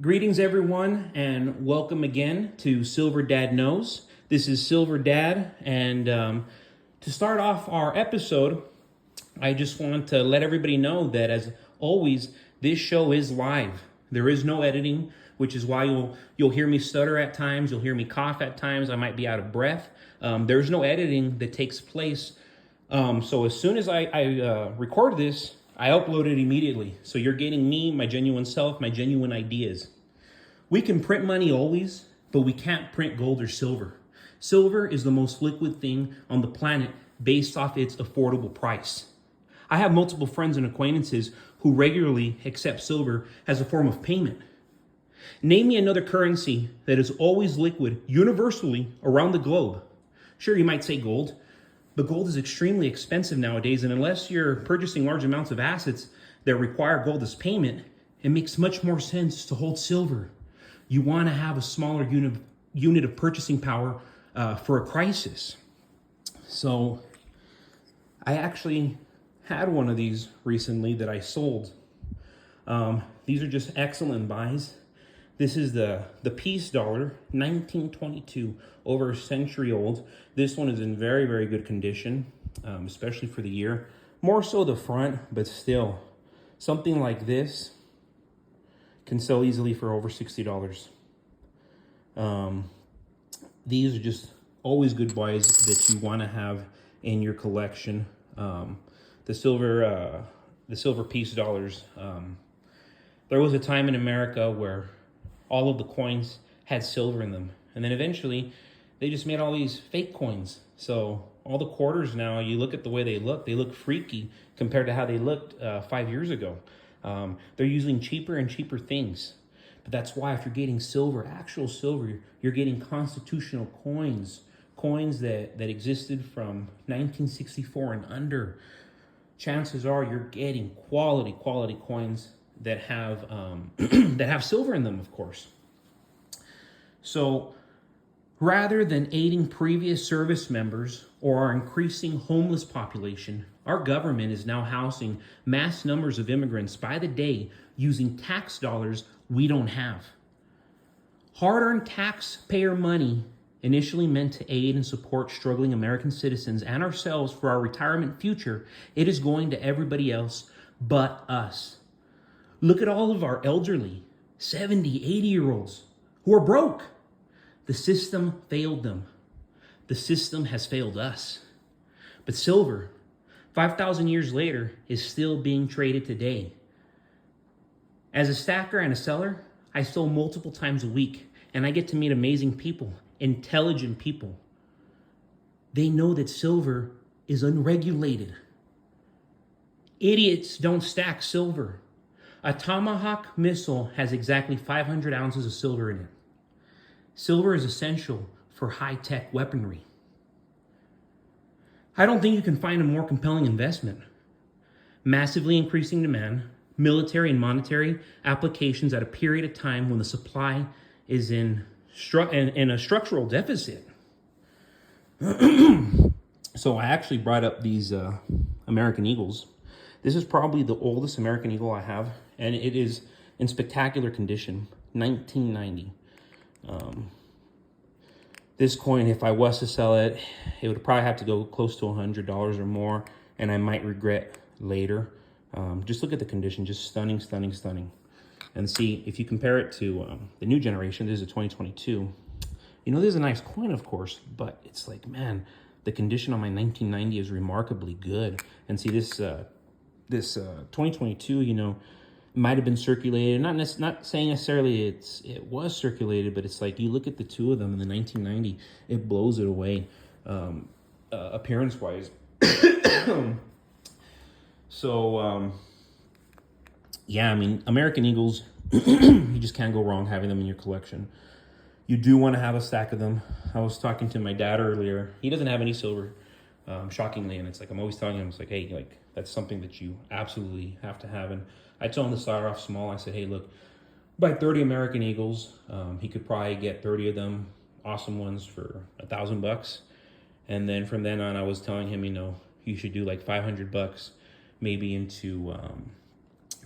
Greetings, everyone, and welcome again to Silver Dad Knows. This is Silver Dad, and to start off our episode, I just want to let everybody know that, as always, this show is live. There is no editing, which is why you'll hear me stutter at times, you'll hear me cough at times, I might be out of breath. There's no editing that takes place. So as soon as I record this, I upload it immediately. So you're getting me, my genuine self, my genuine ideas. We can print money always, but we can't print gold or silver. Silver is the most liquid thing on the planet based off its affordable price. I have multiple friends and acquaintances who regularly accept silver as a form of payment. Name me another currency that is always liquid universally around the globe. Sure, you might say gold, but gold is extremely expensive nowadays, and unless you're purchasing large amounts of assets that require gold as payment, it makes much more sense to hold silver. You want to have a smaller unit of purchasing power for a crisis. So I actually had one of these recently that I sold. These are just excellent buys. This is the peace dollar, 1922, over a century old. This one is in very, very good condition, especially for the year. More so the front, but still, something like this can sell easily for over $60. These are just always good buys that you want to have in your collection. The silver peace dollars. There was a time in America where all of the coins had silver in them. And then eventually they just made all these fake coins. So all the quarters now, you look at the way they look freaky compared to how they looked 5 years ago. They're using cheaper and cheaper things. But that's why if you're getting silver, actual silver, you're getting constitutional coins that existed from 1964 and under. Chances are you're getting quality coins that have that have silver in them, of course. So rather than aiding previous service members or our increasing homeless population, our government is now housing mass numbers of immigrants by the day using tax dollars we don't have. Hard-earned taxpayer money initially meant to aid and support struggling American citizens and ourselves for our retirement future, it is going to everybody else but us. Look at all of our elderly, 70, 80-year-olds who are broke. The system failed them. The system has failed us. But silver, 5,000 years later, is still being traded today. As a stacker and a seller, I sell multiple times a week, and I get to meet amazing people, intelligent people. They know that silver is unregulated. Idiots don't stack silver. A Tomahawk missile has exactly 500 ounces of silver in it. Silver is essential for high-tech weaponry. I don't think you can find a more compelling investment. Massively increasing demand, military and monetary applications at a period of time when the supply is in a structural deficit. So I actually brought up these American Eagles. This is probably the oldest American Eagle I have, and it is in spectacular condition, 1990. This coin, if I was to sell it, it would probably have to go close to $100 or more, and I might regret later. Just look at the condition, just stunning. And see, if you compare it to the new generation, this is a 2022. You know, this is a nice coin, of course, but it's like, man, the condition on my 1990 is remarkably good. And see, this 2022, you know, might have been circulated. Not saying necessarily it was circulated, but it's like you look at the two of them in the 1990, it blows it away, appearance-wise. So, yeah, I mean, American Eagles, you just can't go wrong having them in your collection. You do want to have a stack of them. I was talking to my dad earlier. He doesn't have any silver, shockingly, and it's like I'm always telling him, it's like, hey, like that's something that you absolutely have to have. And I told him to start off small. I said, hey, look, buy 30 American Eagles. He could probably get 30 of them, awesome ones, for $1,000. And then from then on, I was telling him, you know, you should do like $500 maybe into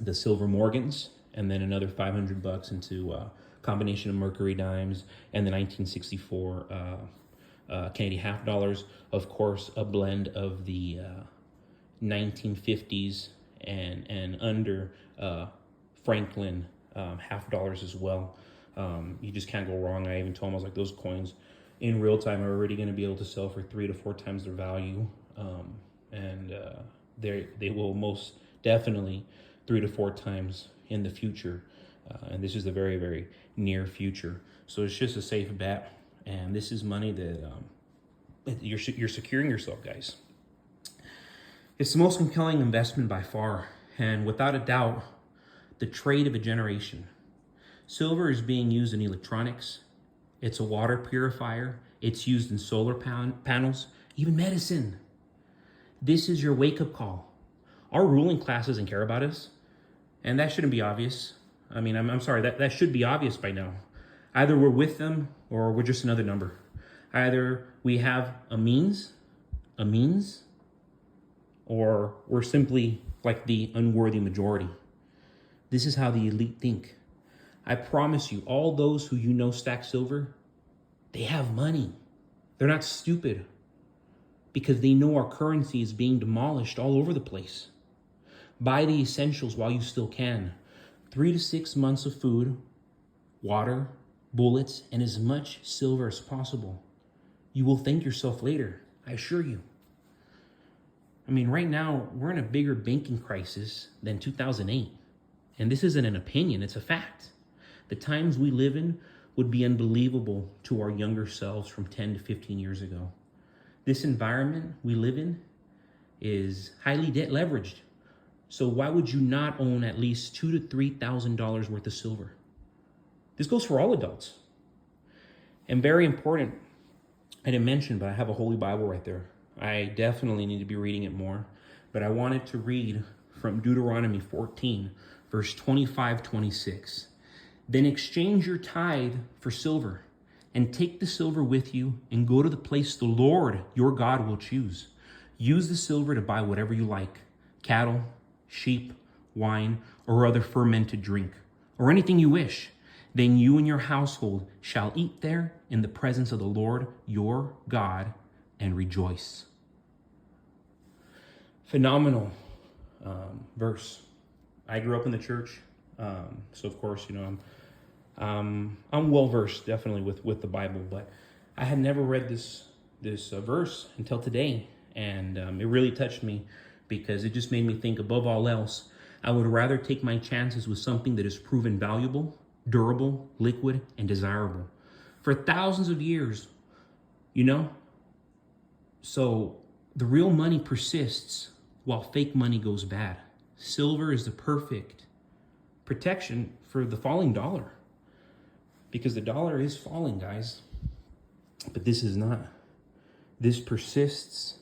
the silver Morgans and then another $500 into a combination of Mercury dimes and the 1964 Canadian half dollars. Of course, a blend of the 1950s and under Franklin half dollars as well. You just can't go wrong. I even told him, I was like, those coins in real time are already going to be able to sell for 3 to 4 times their value. They will most definitely 3 to 4 times in the future. And this is the very, very near future. So it's just a safe bet. And this is money that you're securing yourself, guys. It's the most compelling investment by far. And without a doubt, the trade of a generation. Silver is being used in electronics. It's a water purifier. It's used in solar panels, even medicine. This is your wake-up call. Our ruling class doesn't care about us, and that shouldn't be obvious. I mean, I'm sorry, that should be obvious by now. Either we're with them or we're just another number. Either we have a means, or we're simply like the unworthy majority. This is how the elite think. I promise you, all those who you know stack silver, they have money. They're not stupid because they know our currency is being demolished all over the place. Buy the essentials while you still can. 3 to 6 months of food, water, bullets, and as much silver as possible. You will thank yourself later, I assure you. I mean, right now, we're in a bigger banking crisis than 2008. And this isn't an opinion, it's a fact. The times we live in would be unbelievable to our younger selves from 10 to 15 years ago. This environment we live in is highly debt leveraged. So why would you not own at least $2,000 to $3,000 worth of silver? This goes for all adults. And very important, I didn't mention, but I have a Holy Bible right there. I definitely need to be reading it more, but I wanted to read from Deuteronomy 14, verse 25-26. Then exchange your tithe for silver, and take the silver with you, and go to the place the Lord your God will choose. Use the silver to buy whatever you like, cattle, sheep, wine, or other fermented drink, or anything you wish. Then you and your household shall eat there in the presence of the Lord your God and rejoice. Phenomenal verse. I grew up in the church, so of course, you know, I'm well versed definitely with the Bible, but I had never read this verse until today, and it really touched me because it just made me think, above all else, I would rather take my chances with something that is proven valuable, durable, liquid, and desirable for thousands of years, you know? So the real money persists while fake money goes bad. Silver is the perfect protection for the falling dollar, because the dollar is falling, guys. But this is not. This persists,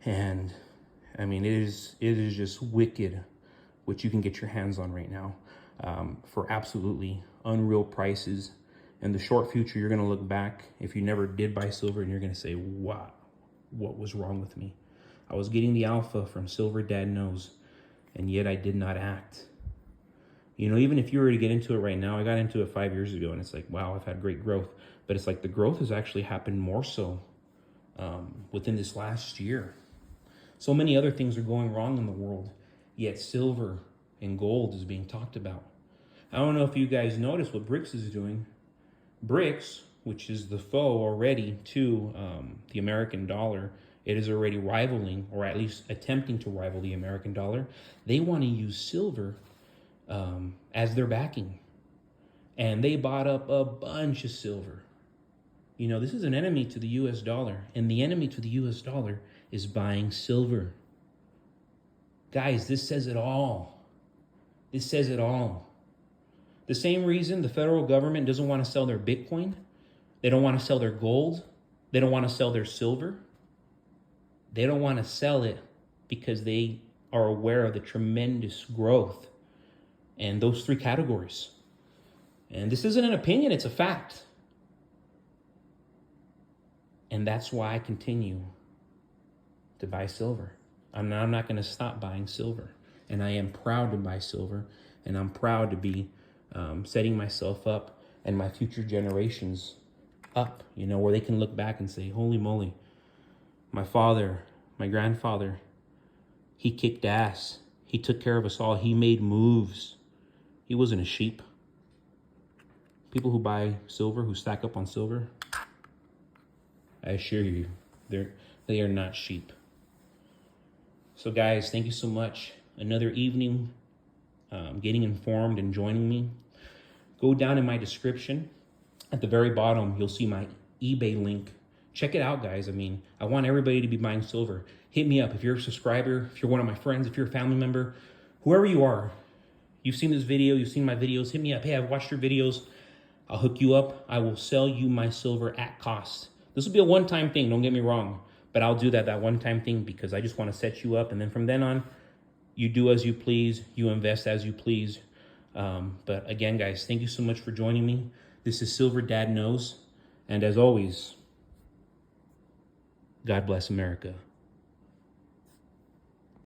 and I mean, it is just wicked what you can get your hands on right now for absolutely unreal prices. In the short future, you're going to look back, if you never did buy silver, and you're going to say, wow, what was wrong with me? I was getting the alpha from Silver Dad Knows, and yet I did not act. You know, even if you were to get into it right now, I got into it 5 years ago, and it's like, wow, I've had great growth. But it's like the growth has actually happened more so within this last year. So many other things are going wrong in the world, yet silver and gold is being talked about. I don't know if you guys noticed what BRICS is doing. BRICS, which is the foe already to the American dollar, it is already rivaling, or at least attempting to rival the American dollar. They want to use silver as their backing. And they bought up a bunch of silver. You know, this is an enemy to the US dollar, and the enemy to the US dollar is buying silver. Guys, this says it all. This says it all. The same reason the federal government doesn't want to sell their Bitcoin, they don't want to sell their gold, they don't want to sell their silver. They don't want to sell it because they are aware of the tremendous growth in those three categories. And this isn't an opinion, it's a fact. And that's why I continue to buy silver. I'm not going to stop buying silver. And I am proud to buy silver And I'm proud to be setting myself up and my future generations up, you know, where they can look back and say, holy moly, my father, my grandfather, he kicked ass. He took care of us all. He made moves. He wasn't a sheep. People who buy silver, who stack up on silver, I assure you, they are not sheep. So guys, thank you so much. Another evening getting informed and joining me. Go down in my description. At the very bottom, you'll see my eBay link. Check it out, guys. I mean, I want everybody to be buying silver. Hit me up if you're a subscriber, if you're one of my friends, if you're a family member, whoever you are. You've seen this video, you've seen my videos, hit me up. Hey, I've watched your videos. I'll hook you up. I will sell you my silver at cost. This will be a one-time thing, don't get me wrong. But I'll do that one-time thing because I just want to set you up. And then from then on, you do as you please. You invest as you please. But again, guys, thank you so much for joining me. This is Silver Dad Knows. And as always, God bless America.